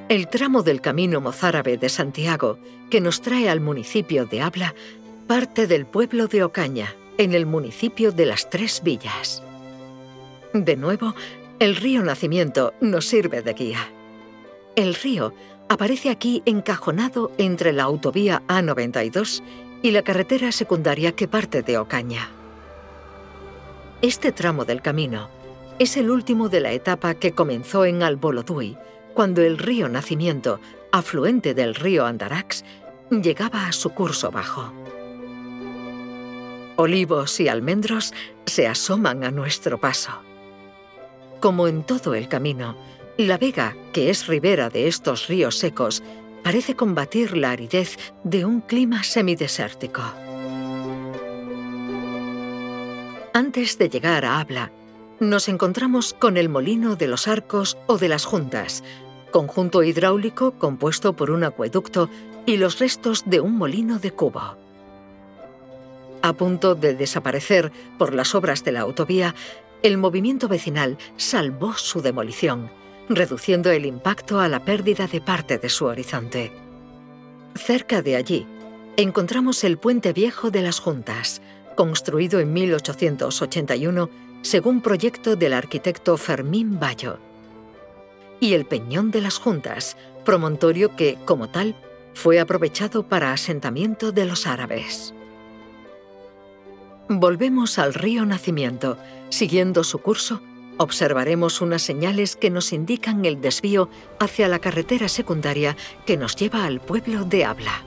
El tramo del Camino Mozárabe de Santiago, que nos trae al municipio de Abla, parte del pueblo de Ocaña, en el municipio de Las Tres Villas. De nuevo, el río Nacimiento nos sirve de guía. El río aparece aquí encajonado entre la autovía A92 y la carretera secundaria que parte de Ocaña. Este tramo del camino es el último de la etapa que comenzó en Alboloduy, cuando el río Nacimiento, afluente del río Andarax, llegaba a su curso bajo. Olivos y almendros se asoman a nuestro paso. Como en todo el camino, la vega, que es ribera de estos ríos secos, parece combatir la aridez de un clima semidesértico. Antes de llegar a Abla, nos encontramos con el Molino de los Arcos o de las Juntas, conjunto hidráulico compuesto por un acueducto y los restos de un molino de cubo. A punto de desaparecer por las obras de la autovía, el movimiento vecinal salvó su demolición, reduciendo el impacto a la pérdida de parte de su horizonte. Cerca de allí, encontramos el Puente Viejo de las Juntas, construido en 1881 según proyecto del arquitecto Fermín Bayo, y el Peñón de las Juntas, promontorio que, como tal, fue aprovechado para asentamiento de los árabes. Volvemos al río Nacimiento. Siguiendo su curso, observaremos unas señales que nos indican el desvío hacia la carretera secundaria que nos lleva al pueblo de Abla.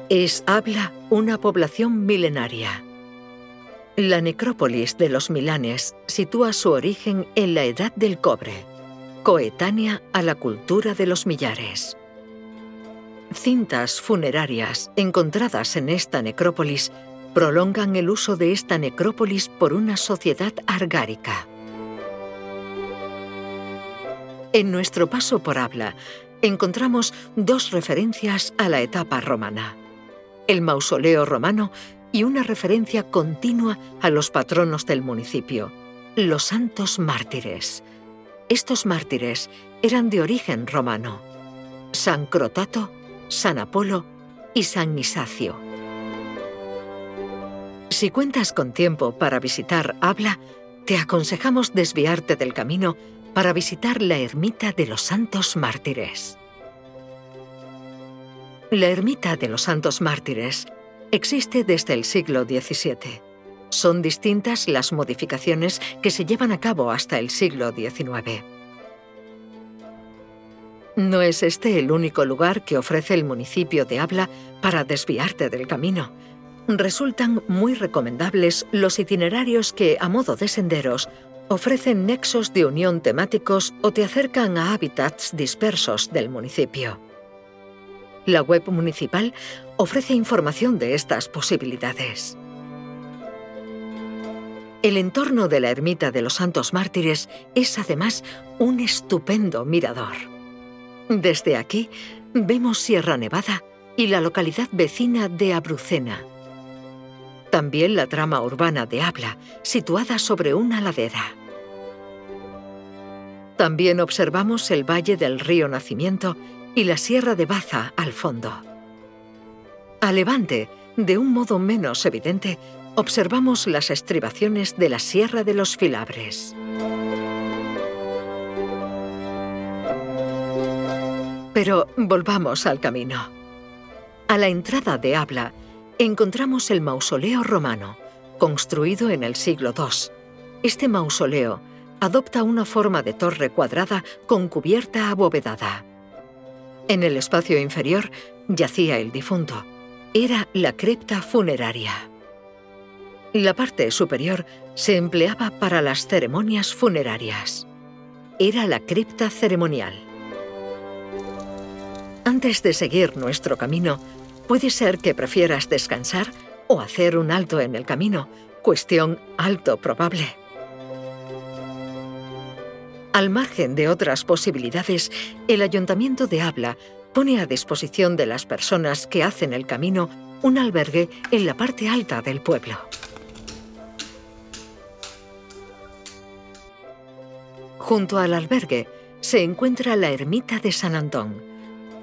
Es Abla una población milenaria. La necrópolis de los Milanes sitúa su origen en la Edad del Cobre, coetánea a la cultura de los millares. Cintas funerarias encontradas en esta necrópolis prolongan el uso de esta necrópolis por una sociedad argárica. En nuestro paso por Abla encontramos dos referencias a la etapa romana: el mausoleo romano y una referencia continua a los patronos del municipio, los santos mártires. Estos mártires eran de origen romano: San Crotato, San Apolo y San Nisacio. Si cuentas con tiempo para visitar Abla, te aconsejamos desviarte del camino para visitar la ermita de los Santos Mártires. La ermita de los Santos Mártires existe desde el siglo XVII. Son distintas las modificaciones que se llevan a cabo hasta el siglo XIX. No es este el único lugar que ofrece el municipio de Abla para desviarte del camino. Resultan muy recomendables los itinerarios que, a modo de senderos, ofrecen nexos de unión temáticos o te acercan a hábitats dispersos del municipio. La web municipal ofrece información de estas posibilidades. El entorno de la ermita de los Santos Mártires es además un estupendo mirador. Desde aquí vemos Sierra Nevada y la localidad vecina de Abrucena. También la trama urbana de Abla, situada sobre una ladera. También observamos el valle del río Nacimiento y la Sierra de Baza al fondo. A levante, de un modo menos evidente, observamos las estribaciones de la Sierra de los Filabres. Pero volvamos al camino. A la entrada de Abla encontramos el mausoleo romano, construido en el siglo II. Este mausoleo adopta una forma de torre cuadrada con cubierta abovedada. En el espacio inferior yacía el difunto. Era la cripta funeraria. La parte superior se empleaba para las ceremonias funerarias. Era la cripta ceremonial. Antes de seguir nuestro camino, puede ser que prefieras descansar o hacer un alto en el camino, cuestión alto probable. Al margen de otras posibilidades, el Ayuntamiento de Abla pone a disposición de las personas que hacen el camino un albergue en la parte alta del pueblo. Junto al albergue se encuentra la ermita de San Antón.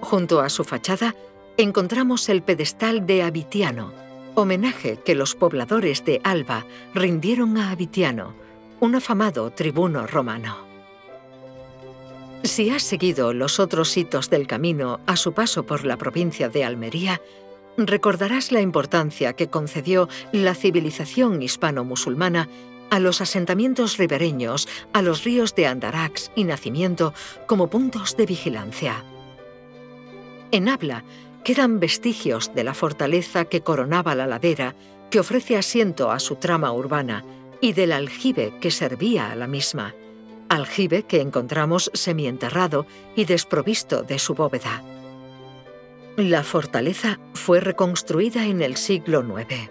Junto a su fachada encontramos el pedestal de Avitiano, homenaje que los pobladores de Alba rindieron a Avitiano, un afamado tribuno romano. Si has seguido los otros hitos del camino a su paso por la provincia de Almería, recordarás la importancia que concedió la civilización hispano-musulmana a los asentamientos ribereños, a los ríos de Andarax y Nacimiento como puntos de vigilancia. En Abla quedan vestigios de la fortaleza que coronaba la ladera, que ofrece asiento a su trama urbana, y del aljibe que servía a la misma, aljibe que encontramos semienterrado y desprovisto de su bóveda. La fortaleza fue reconstruida en el siglo IX.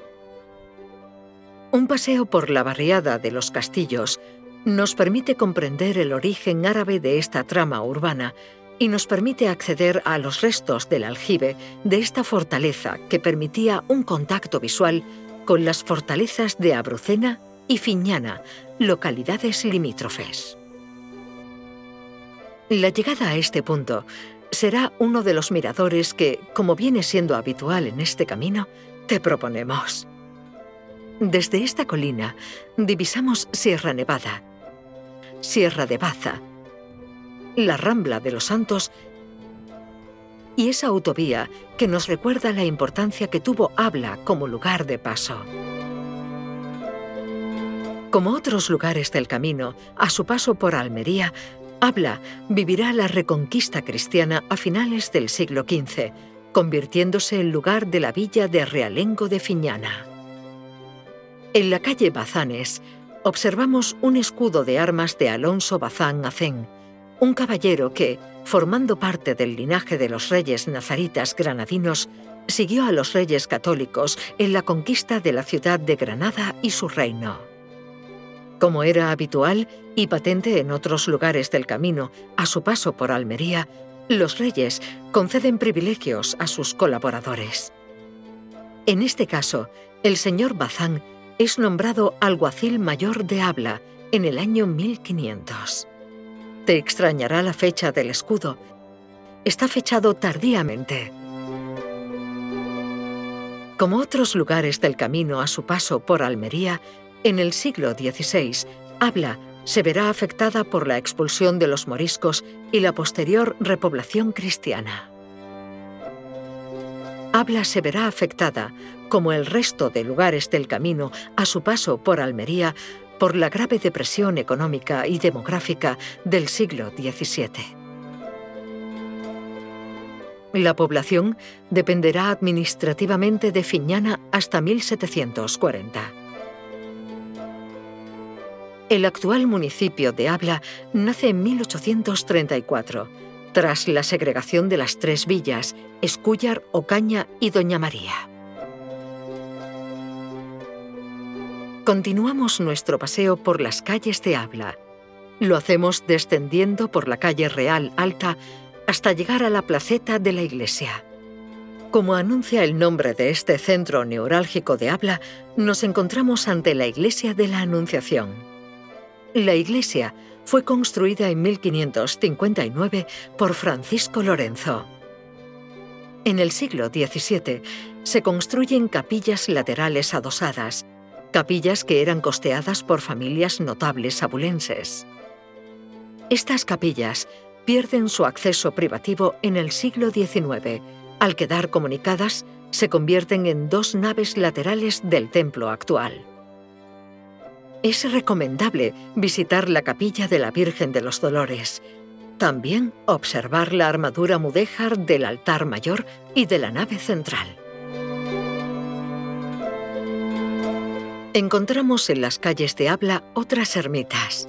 Un paseo por la barriada de los Castillos nos permite comprender el origen árabe de esta trama urbana y nos permite acceder a los restos del aljibe de esta fortaleza que permitía un contacto visual con las fortalezas de Abrucena y Fiñana, localidades limítrofes. La llegada a este punto será uno de los miradores que, como viene siendo habitual en este camino, te proponemos. Desde esta colina divisamos Sierra Nevada, Sierra de Baza, la Rambla de los Santos y esa autovía que nos recuerda la importancia que tuvo Abla como lugar de paso. Como otros lugares del camino, a su paso por Almería, Abla vivirá la reconquista cristiana a finales del siglo XV, convirtiéndose en lugar de la villa de Realengo de Fiñana. En la calle Bazanes observamos un escudo de armas de Alonso Bazán Hacén, un caballero que, formando parte del linaje de los reyes nazaritas granadinos, siguió a los reyes católicos en la conquista de la ciudad de Granada y su reino. Como era habitual y patente en otros lugares del camino, a su paso por Almería, los reyes conceden privilegios a sus colaboradores. En este caso, el señor Bazán es nombrado alguacil mayor de Abla en el año 1500. Te extrañará la fecha del escudo. Está fechado tardíamente. Como otros lugares del camino a su paso por Almería, en el siglo XVI, Abla se verá afectada por la expulsión de los moriscos y la posterior repoblación cristiana. Abla se verá afectada, como el resto de lugares del camino a su paso por Almería, por la grave depresión económica y demográfica del siglo XVII. La población dependerá administrativamente de Fiñana hasta 1740. El actual municipio de Abla nace en 1834, tras la segregación de las tres villas, Escúllar, Ocaña y Doña María. Continuamos nuestro paseo por las calles de Abla. Lo hacemos descendiendo por la calle Real Alta hasta llegar a la placeta de la iglesia. Como anuncia el nombre de este centro neurálgico de Abla, nos encontramos ante la iglesia de la Anunciación. La iglesia fue construida en 1559 por Francisco Lorenzo. En el siglo XVII se construyen capillas laterales adosadas, capillas que eran costeadas por familias notables abulenses. Estas capillas pierden su acceso privativo en el siglo XIX. Al quedar comunicadas, se convierten en dos naves laterales del templo actual. Es recomendable visitar la capilla de la Virgen de los Dolores, también observar la armadura mudéjar del altar mayor y de la nave central. Encontramos en las calles de Abla otras ermitas.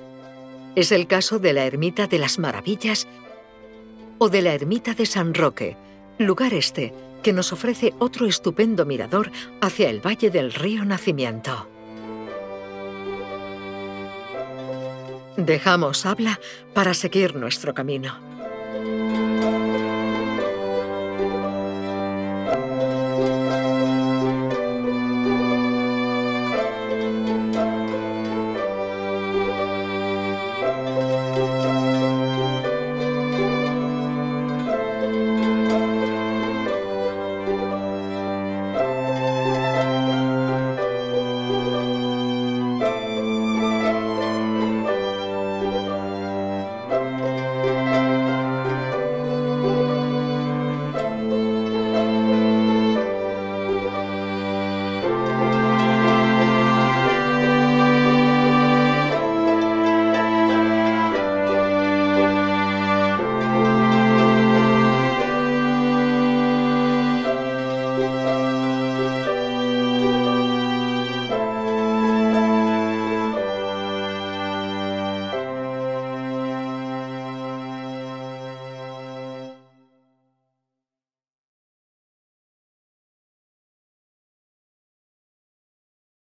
Es el caso de la Ermita de las Maravillas o de la Ermita de San Roque, lugar este que nos ofrece otro estupendo mirador hacia el valle del río Nacimiento. Dejamos Abla para seguir nuestro camino.